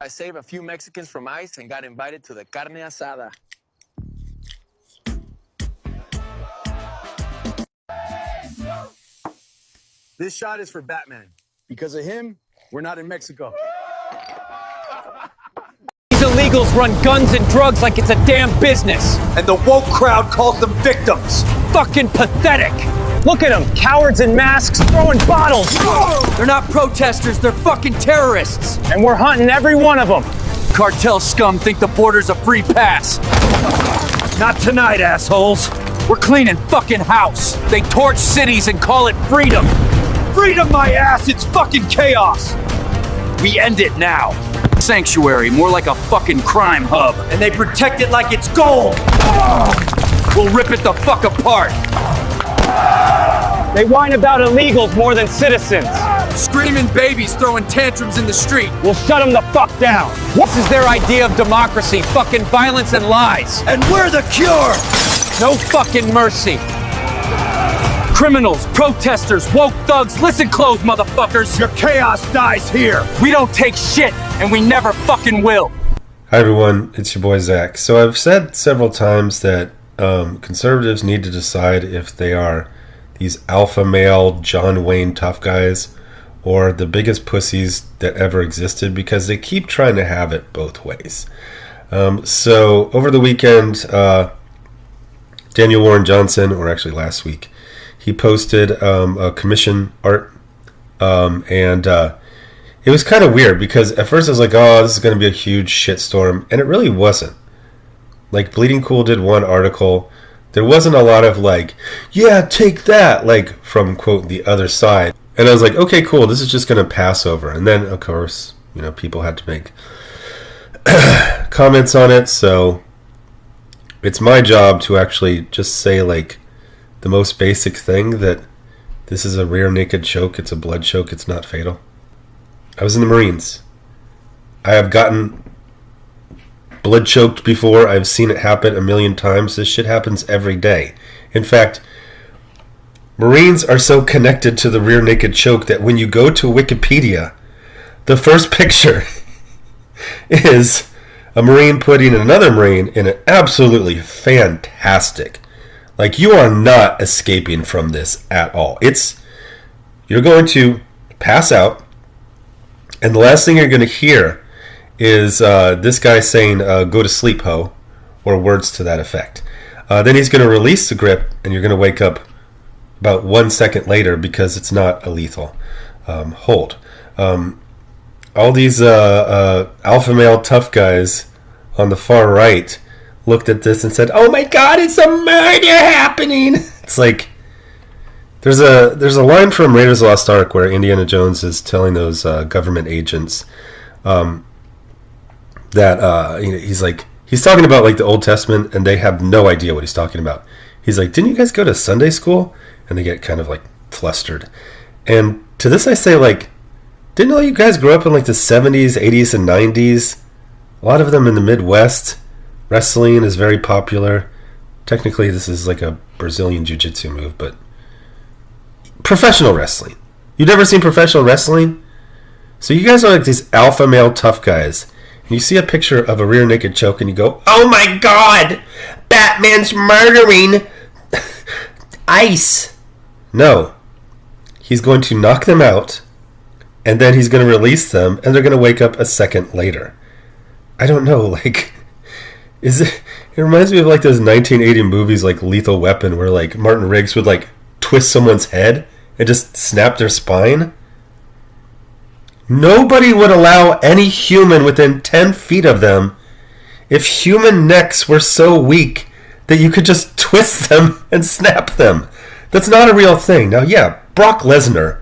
I saved a few Mexicans from ICE and got invited to the carne asada. This shot is for Batman. Because of him, we're not in Mexico. These illegals run guns and drugs like it's a damn business. And the woke crowd calls them victims. Fucking pathetic. Look at them, cowards in masks throwing bottles. They're not protesters, they're fucking terrorists. And we're hunting every one of them. Cartel scum think the border's a free pass. Not tonight, assholes. We're cleaning fucking house. They torch cities and call it freedom. Freedom, my ass, it's fucking chaos. We end it now. Sanctuary, more like a fucking crime hub. And they protect it like it's gold. We'll rip it the fuck apart. They whine about illegals more than citizens. Screaming babies throwing tantrums in the street. We'll shut them the fuck down. This is their idea of democracy, fucking violence and lies. And we're the cure. No fucking mercy. Criminals, protesters, woke thugs, listen close, motherfuckers. Your chaos dies here. We don't take shit, and we never fucking will. Hi everyone, it's your boy Zach. So I've said several times that conservatives need to decide if they are these alpha male John Wayne tough guys or the biggest pussies that ever existed, because they keep trying to have it both ways. So over the weekend, Daniel Warren Johnson, or actually last week, he posted a commission art, and it was kind of weird because at first I was like, oh, this is going to be a huge shitstorm, and it really wasn't. Like, Bleeding Cool did one article. There wasn't a lot of like, yeah, take that, like from, quote, the other side. And I was like, okay, cool, this is just going to pass over. And then, of course, you know, people had to make comments on it, so it's my job to actually just say, like, the most basic thing, that this is a rear naked choke, it's a blood choke, it's not fatal. I was in the Marines. I have gotten blood choked before. I've seen it happen a million times. This shit happens every day. In fact, Marines are so connected to the rear naked choke that when you go to Wikipedia, the first picture is a Marine putting another Marine in an absolutely fantastic. Like, you are not escaping from this at all. You're going to pass out, and the last thing you're going to hear is this guy saying, go to sleep, ho, or words to that effect. Then he's going to release the grip, and you're going to wake up about 1 second later because it's not a lethal hold. All these alpha male tough guys on the far right looked at this and said, oh my god, it's a murder happening. It's like, there's a line from Raiders of the Lost Ark where Indiana Jones is telling those government agents that he's talking about like the Old Testament, and they have no idea what he's talking about. He's like, didn't you guys go to Sunday school? And they get kind of like flustered. And to this I say, like, didn't all you guys grow up in like the 70s, 80s, and 90s? A lot of them in the Midwest. Wrestling is very popular. Technically this is like a Brazilian jiu-jitsu move, but professional wrestling. You've never seen professional wrestling? So you guys are like these alpha male tough guys. And you see a picture of a rear naked choke and you go, oh my god, Batman's murdering ICE. No. He's going to knock them out, and then he's going to release them, and they're going to wake up a second later. I don't know, like, it reminds me of like those 1980 movies like Lethal Weapon, where like Martin Riggs would like twist someone's head and just snap their spine. Nobody would allow any human within 10 feet of them if human necks were so weak that you could just twist them and snap them. That's not a real thing. Now, yeah, Brock Lesnar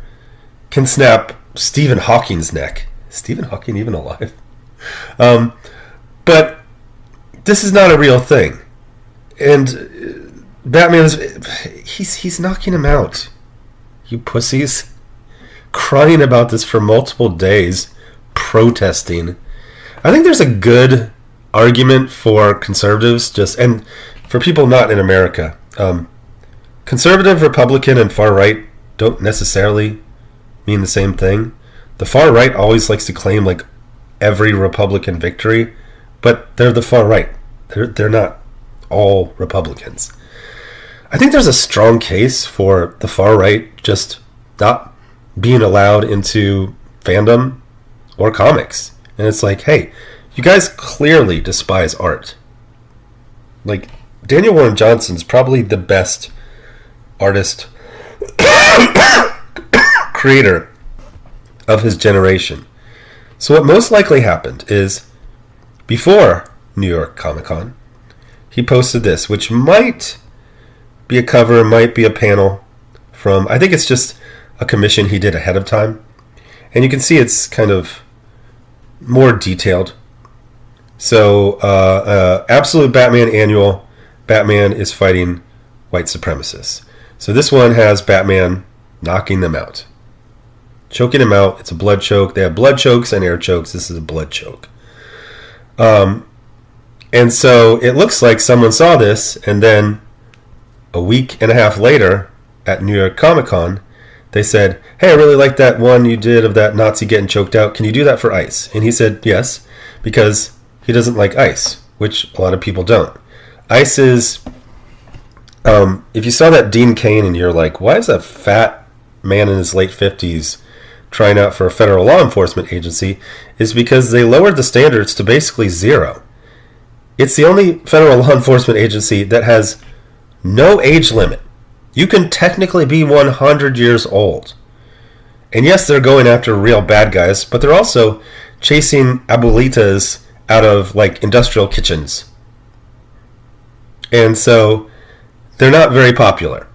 can snap Stephen Hawking's neck. Is Stephen Hawking even alive? But this is not a real thing. And Batman he's knocking him out. You pussies. Crying about this for multiple days, protesting. I think there's a good argument for conservatives, and for people not in America. Conservative, Republican, and far right don't necessarily mean the same thing. The far right always likes to claim like every Republican victory, but they're the far right. They're not all Republicans. I think there's a strong case for the far right just not being allowed into fandom or comics. And it's like, hey, you guys clearly despise art. Like, Daniel Warren Johnson's probably the best artist creator of his generation. So what most likely happened is, before New York Comic Con, he posted this, which might be a cover, might be a panel from, I think it's just a commission he did ahead of time. And you can see it's kind of more detailed. So, Absolute Batman Annual, Batman is fighting white supremacists. So this one has Batman knocking them out. Choking them out. It's a blood choke. They have blood chokes and air chokes. This is a blood choke. And so it looks like someone saw this, and then a week and a half later at New York Comic Con, they said, hey, I really like that one you did of that Nazi getting choked out. Can you do that for ice? And he said yes, because he doesn't like ice, which a lot of people don't. Ice is, if you saw that Dean Cain and you're like, why is a fat man in his late 50s trying out for a federal law enforcement agency, is because they lowered the standards to basically zero. It's the only federal law enforcement agency that has no age limit. You can technically be 100 years old. And yes, they're going after real bad guys, but they're also chasing abuelitas out of, like, industrial kitchens. And so they're not very popular.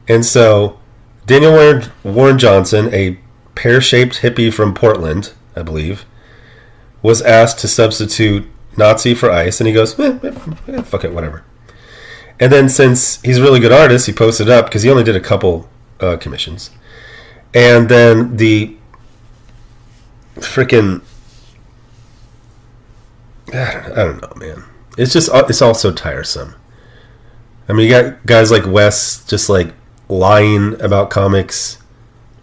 And so Daniel Warren Johnson, a pear-shaped hippie from Portland, I believe, was asked to substitute Nazi for ice, and he goes, fuck it, whatever. And then, since he's a really good artist, he posted up, because he only did a couple commissions. And then the freaking, I don't know, man. It's all so tiresome. I mean, you got guys like Wes just like lying about comics,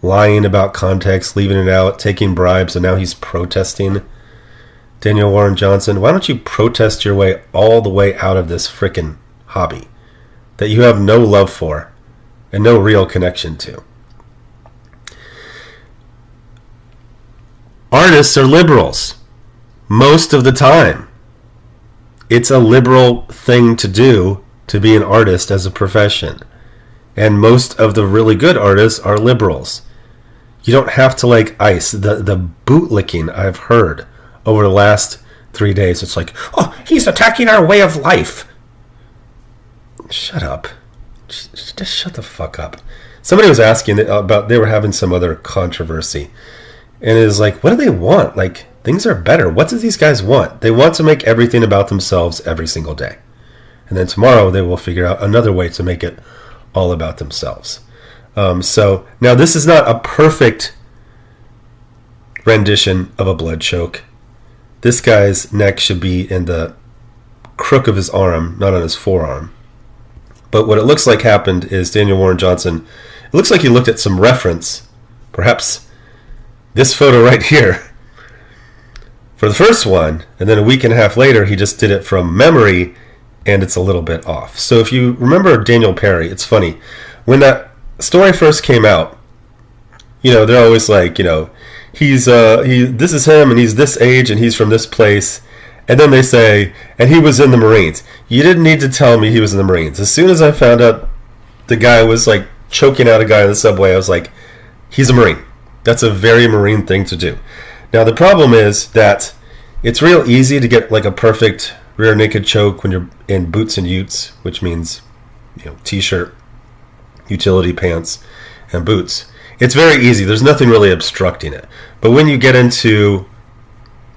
lying about context, leaving it out, taking bribes, and now he's protesting. Daniel Warren Johnson, why don't you protest your way all the way out of this frickin' hobby that you have no love for and no real connection to? Artists are liberals most of the time. It's a liberal thing to do to be an artist as a profession. And most of the really good artists are liberals. You don't have to like ice. The bootlicking I've heard over the last 3 days, it's like, oh, he's attacking our way of life. Shut up. Just shut the fuck up. Somebody was asking about, they were having some other controversy. And it was like, what do they want? Like, things are better. What do these guys want? They want to make everything about themselves every single day. And then tomorrow they will figure out another way to make it all about themselves. So now this is not a perfect rendition of a blood choke. This guy's neck should be in the crook of his arm, not on his forearm. But what it looks like happened is Daniel Warren Johnson, it looks like he looked at some reference, perhaps this photo right here, for the first one, and then a week and a half later he just did it from memory, and it's a little bit off. So if you remember Daniel Perry, it's funny, when that story first came out, you know, they're always like, you know, this is him, and he's this age, and he's from this place. And then they say, and he was in the Marines. You didn't need to tell me he was in the Marines. As soon as I found out the guy was like choking out a guy in the subway, I was like, he's a Marine. That's a very Marine thing to do. Now the problem is that it's real easy to get like a perfect rear naked choke when you're in boots and utes, which means, you know, t-shirt, utility pants, and boots. It's very easy. There's nothing really obstructing it. But when you get into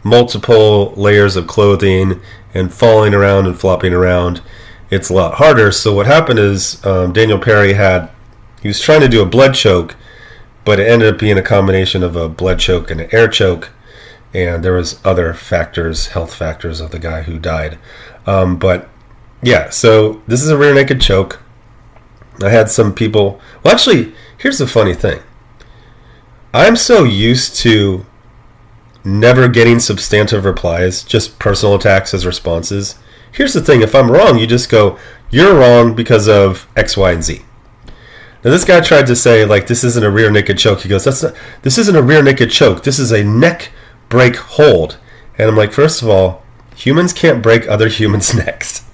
multiple layers of clothing and falling around and flopping around, it's a lot harder. So what happened is Daniel Perry he was trying to do a blood choke, but it ended up being a combination of a blood choke and an air choke, and there was other factors, health factors of the guy who died. But yeah, so this is a rear naked choke. I had some people, well actually, here's the funny thing. I'm so used to never getting substantive replies, just personal attacks as responses. Here's the thing, if I'm wrong, you just go, you're wrong because of X, Y, and Z. Now this guy tried to say, like, this isn't a rear naked choke. He goes, this isn't a rear naked choke. This is a neck break hold. And I'm like, first of all, humans can't break other humans' necks.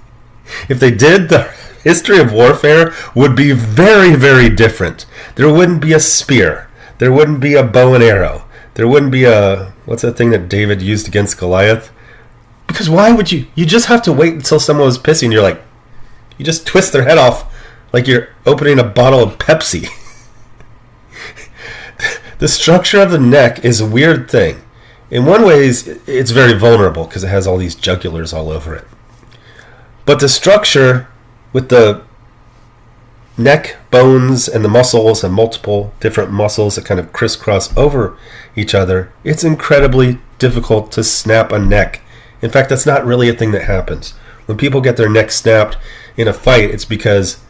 If they did, the history of warfare would be very, very different. There wouldn't be a spear. There wouldn't be a bow and arrow. There wouldn't be a, what's that thing that David used against Goliath? Because why would you? You just have to wait until someone was pissing. You're like, you just twist their head off like you're opening a bottle of Pepsi. The structure of the neck is a weird thing. In one way, it's very vulnerable because it has all these jugulars all over it. But the structure with the neck bones and the muscles and multiple different muscles that kind of crisscross over each other, it's incredibly difficult to snap a neck. In fact, that's not really a thing that happens. When people get their neck snapped in a fight, it's because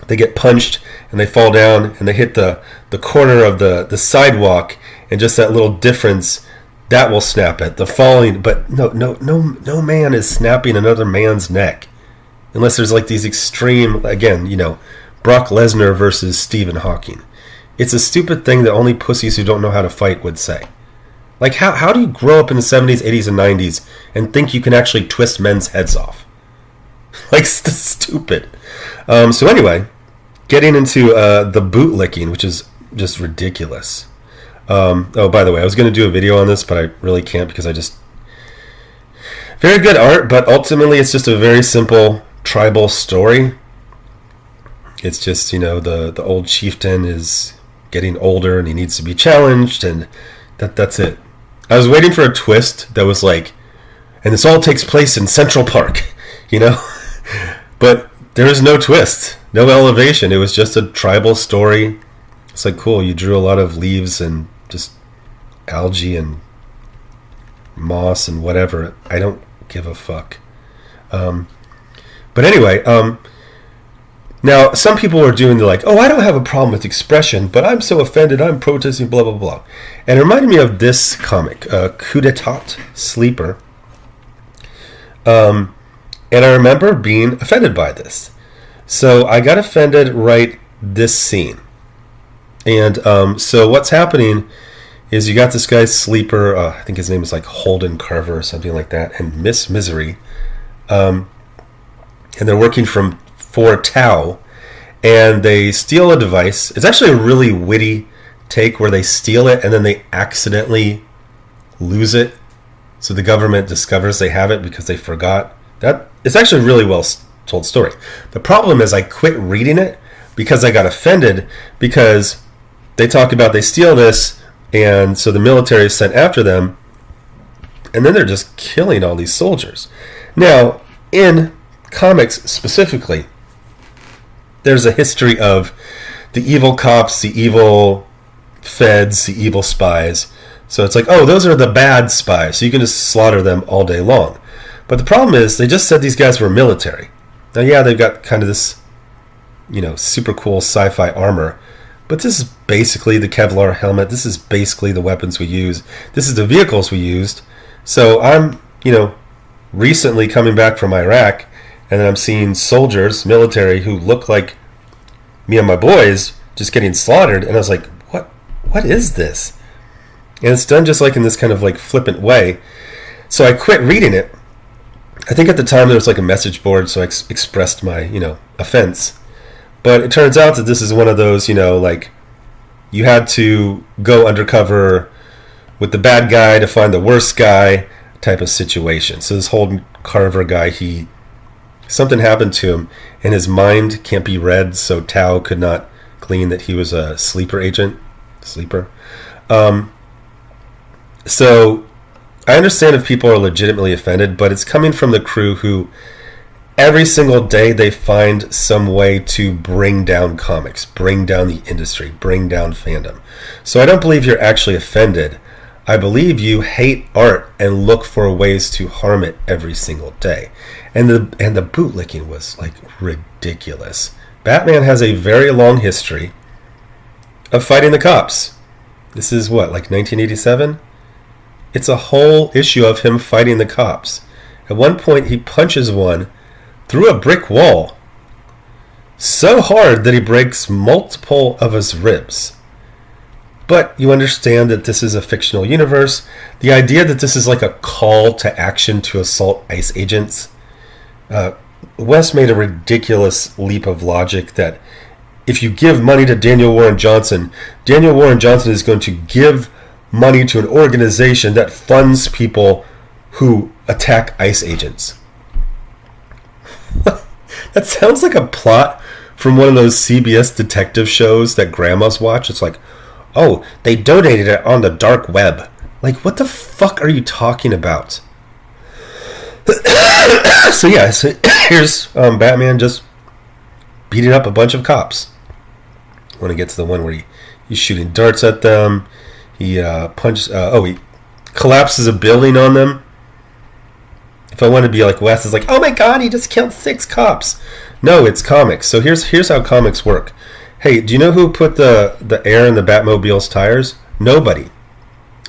they get punched and they fall down and they hit the corner of the sidewalk, and just that little difference, that will snap it. The falling, but no man is snapping another man's neck unless there's like these extreme, again, Brock Lesnar versus Stephen Hawking. It's a stupid thing that only pussies who don't know how to fight would say. Like, how do you grow up in the 70s, 80s, and 90s and think you can actually twist men's heads off? Like, stupid. So anyway, getting into the boot licking, which is just ridiculous. Oh, by the way, I was going to do a video on this, but I really can't because I just... Very good art, but ultimately it's just a very simple tribal story. It's just, the old chieftain is getting older and he needs to be challenged, and that's it. I was waiting for a twist that was like, and this all takes place in Central Park, But there is no twist, no elevation. It was just a tribal story. It's like, cool, you drew a lot of leaves and just algae and moss and whatever. I don't give a fuck. But anyway, now some people are doing the like, oh, I don't have a problem with expression, but I'm so offended, I'm protesting, blah, blah, blah. And it reminded me of this comic, Coup d'etat, Sleeper. And I remember being offended by this. So I got offended right this scene. And so what's happening is you got this guy Sleeper, I think his name is like Holden Carver or something like that, and Miss Misery. And they're working for Tao, and they steal a device. It's actually a really witty take where they steal it and then they accidentally lose it. So the government discovers they have it because they forgot. That it's actually a really well told story. The problem is I quit reading it because I got offended because they talk about they steal this, and so the military is sent after them, and then they're just killing all these soldiers. Now, in comics specifically, there's a history of the evil cops, the evil feds, the evil spies. So it's like, oh, those are the bad spies, so you can just slaughter them all day long. But the problem is, they just said these guys were military. Now, yeah, they've got kind of this, super cool sci-fi armor, but this is basically the Kevlar helmet. This is basically the weapons we use. This is the vehicles we used. So I'm, recently coming back from Iraq, and then I'm seeing soldiers, military, who look like me and my boys just getting slaughtered, and I was like, what is this? And it's done just like in this kind of like flippant way. So I quit reading it. I think at the time there was like a message board, so I expressed my, offense. But it turns out that this is one of those, like you had to go undercover with the bad guy to find the worst guy type of situation. So this Holden Carver guy, something happened to him and his mind can't be read, so Tao could not glean that he was a sleeper agent. So I understand if people are legitimately offended, but it's coming from the crew who every single day they find some way to bring down comics, bring down the industry, bring down fandom. So I don't believe you're actually offended. I believe you hate art and look for ways to harm it every single day. And the bootlicking was like ridiculous. Batman has a very long history of fighting the cops. This is what, like 1987? It's a whole issue of him fighting the cops. At one point, he punches one through a brick wall so hard that he breaks multiple of his ribs. But you understand that this is a fictional universe. The idea that this is like a call to action to assault ICE agents. Wes made a ridiculous leap of logic that if you give money to Daniel Warren Johnson, Daniel Warren Johnson is going to give money to an organization that funds people who attack ICE agents. That sounds like a plot from one of those CBS detective shows that grandmas watch. It's like, oh, they donated it on the dark web. Like, what the fuck are you talking about? So here's Batman just beating up a bunch of cops. I want to get to the one where he's shooting darts at them. He he collapses a building on them. If I want to be like Wes, it's like, oh my god, he just killed 6 cops. No, it's comics. So here's how comics work. Hey, do you know who put the air in the Batmobile's tires? Nobody.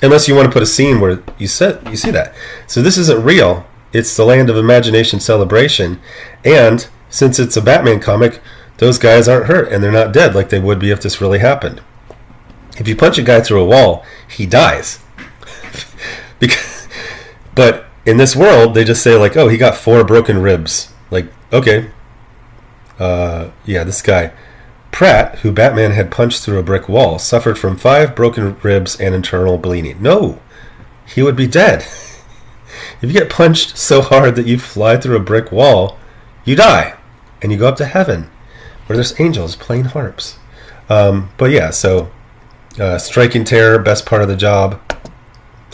Unless you want to put a scene where you see that. So this isn't real. It's the land of imagination celebration. And since it's a Batman comic, those guys aren't hurt and they're not dead like they would be if this really happened. If you punch a guy through a wall, he dies. But in this world, they just say like, oh, he got 4 broken ribs. Like, okay. This guy, Pratt, who Batman had punched through a brick wall, suffered from 5 broken ribs and internal bleeding. No, he would be dead. If you get punched so hard that you fly through a brick wall, you die. And you go up to heaven, where there's angels playing harps. Striking terror, best part of the job.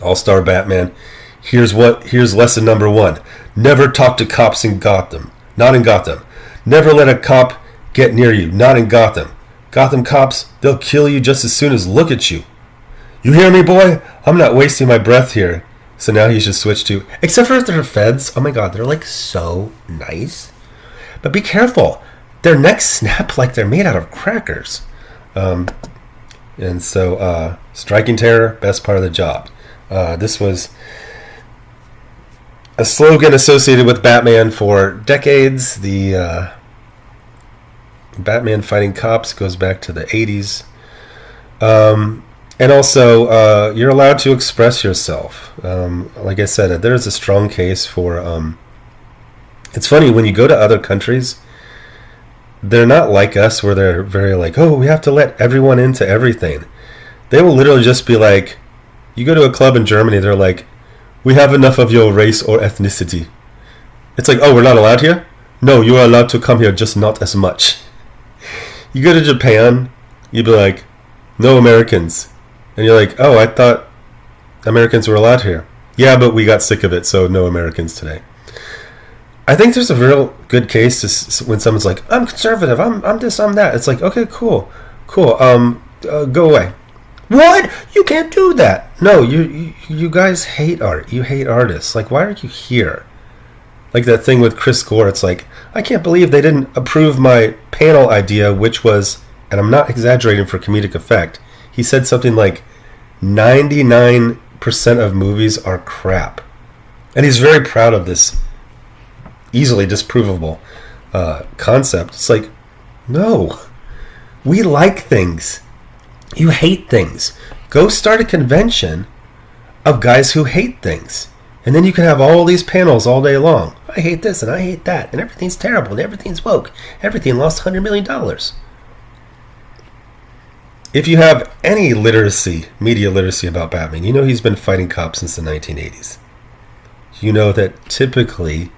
All-star Batman. Here's lesson number 1. Never talk to cops in Gotham. Not in Gotham. Never let a cop get near you. Not in Gotham. Gotham cops, they'll kill you just as soon as look at you. You hear me, boy? I'm not wasting my breath here. So now he should switch to, except for if they're feds. Oh my god, they're like so nice. But be careful. Their necks snap like they're made out of crackers. Striking terror, best part of the job. This was a slogan associated with Batman for decades. The Batman fighting cops goes back to the 80s. And also, you're allowed to express yourself. Like I said, there's a strong case for... it's funny, when you go to other countries, they're not like us where they're very like, oh, we have to let everyone into everything. They will literally just be like, you go to a club in Germany, they're like, we have enough of your race or ethnicity. It's like, oh, we're not allowed here? No, you are allowed to come here, just not as much. You go to Japan, you'd be like, no Americans. And you're like, oh, I thought Americans were allowed here. Yeah, but we got sick of it, so no Americans today. I think there's a real good case to when someone's like, I'm conservative, I'm this, I'm that. It's like, okay, cool. Go away. What? You can't do that. No, you guys hate art. You hate artists. Like, why are you here? Like that thing with Chris Gore. It's like, I can't believe they didn't approve my panel idea, which was, and I'm not exaggerating for comedic effect, he said something like 99% of movies are crap. And he's very proud of this easily disprovable concept. It's like, no, we like things. You hate things. Go start a convention of guys who hate things. And then you can have all these panels all day long. I hate this and I hate that. And everything's terrible and everything's woke. Everything lost $100 million. If you have any media literacy about Batman, you know he's been fighting cops since the 1980s. You know that typically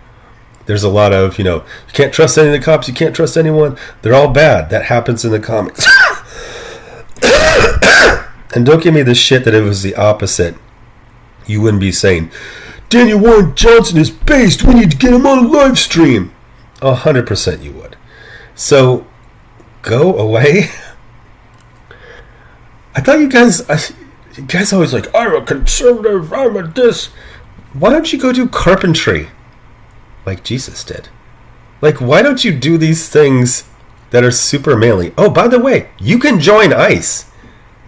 there's a lot of, you can't trust any of the cops, you can't trust anyone. They're all bad. That happens in the comics. And don't give me the shit that it was the opposite. You wouldn't be saying, Daniel Warren Johnson is based, we need to get him on a live stream. 100% you would. So, go away. I thought you guys always like, I'm a conservative, I'm a this. Why don't you go do carpentry like Jesus did? Like, why don't you do these things that are super manly? Oh, by the way, you can join ICE.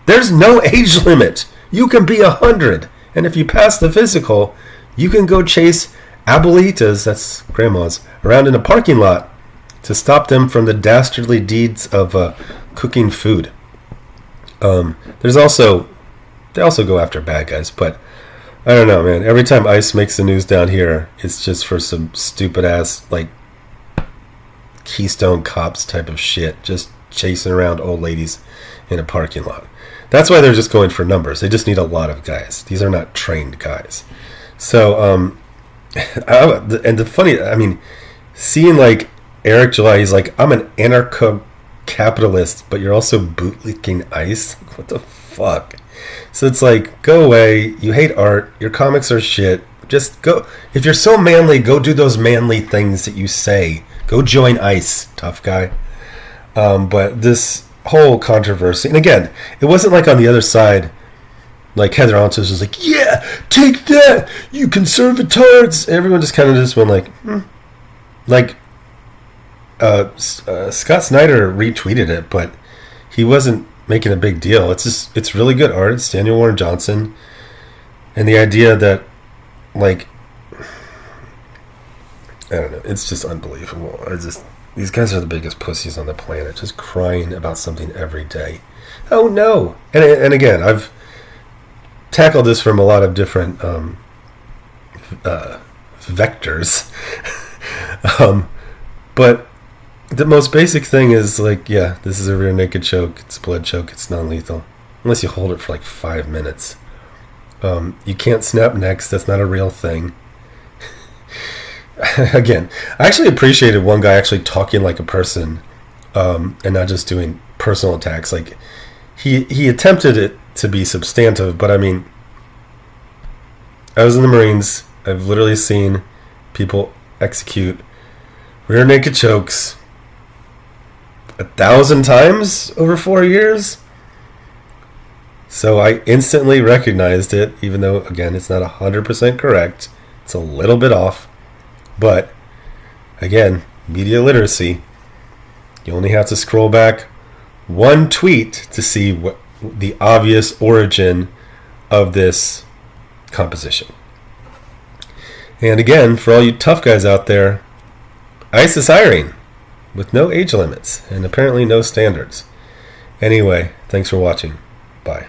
There's no age limit. You can be 100 And if you pass the physical, you can go chase abuelitas, that's grandmas, around in a parking lot to stop them from the dastardly deeds of cooking food. They also go after bad guys, but I don't know, man. Every time ICE makes the news down here, it's just for some stupid ass, like, Keystone Cops type of shit, just chasing around old ladies in a parking lot. That's why they're just going for numbers. They just need a lot of guys. These are not trained guys. So, and the funny, I mean, seeing like Eric July, he's like, I'm an anarcho-capitalist, but you're also bootlicking ICE? What the fuck? So it's like, go away. You hate art. Your comics are shit. Just go. If you're so manly, go do those manly things that you say. Go join ICE, tough guy. But this whole controversy, and again, it wasn't like on the other side, like Heather Antos was like, yeah, take that, you conservatards. Everyone just kind of just went like, like, Scott Snyder retweeted it, but he wasn't making a big deal. It's really good art. It's Daniel Warren Johnson, and the idea that, like, I don't know, it's just unbelievable. These guys are the biggest pussies on the planet, just crying about something every day. Oh no! And again, I've tackled this from a lot of different vectors, but the most basic thing is like, yeah, this is a rear naked choke. It's a blood choke. It's non-lethal unless you hold it for like 5 minutes. You can't snap necks. That's not a real thing. Again, I actually appreciated one guy actually talking like a person, and not just doing personal attacks. Like he attempted it to be substantive, but I mean, I was in the Marines. I've literally seen people execute rear naked chokes 1,000 times over 4 years. So I instantly recognized it, even though, again, it's not 100% correct. It's a little bit off. But, again, media literacy. You only have to scroll back one tweet to see what the obvious origin of this composition. And again, for all you tough guys out there, ICE is hiring with no age limits and apparently no standards. Anyway, thanks for watching. Bye.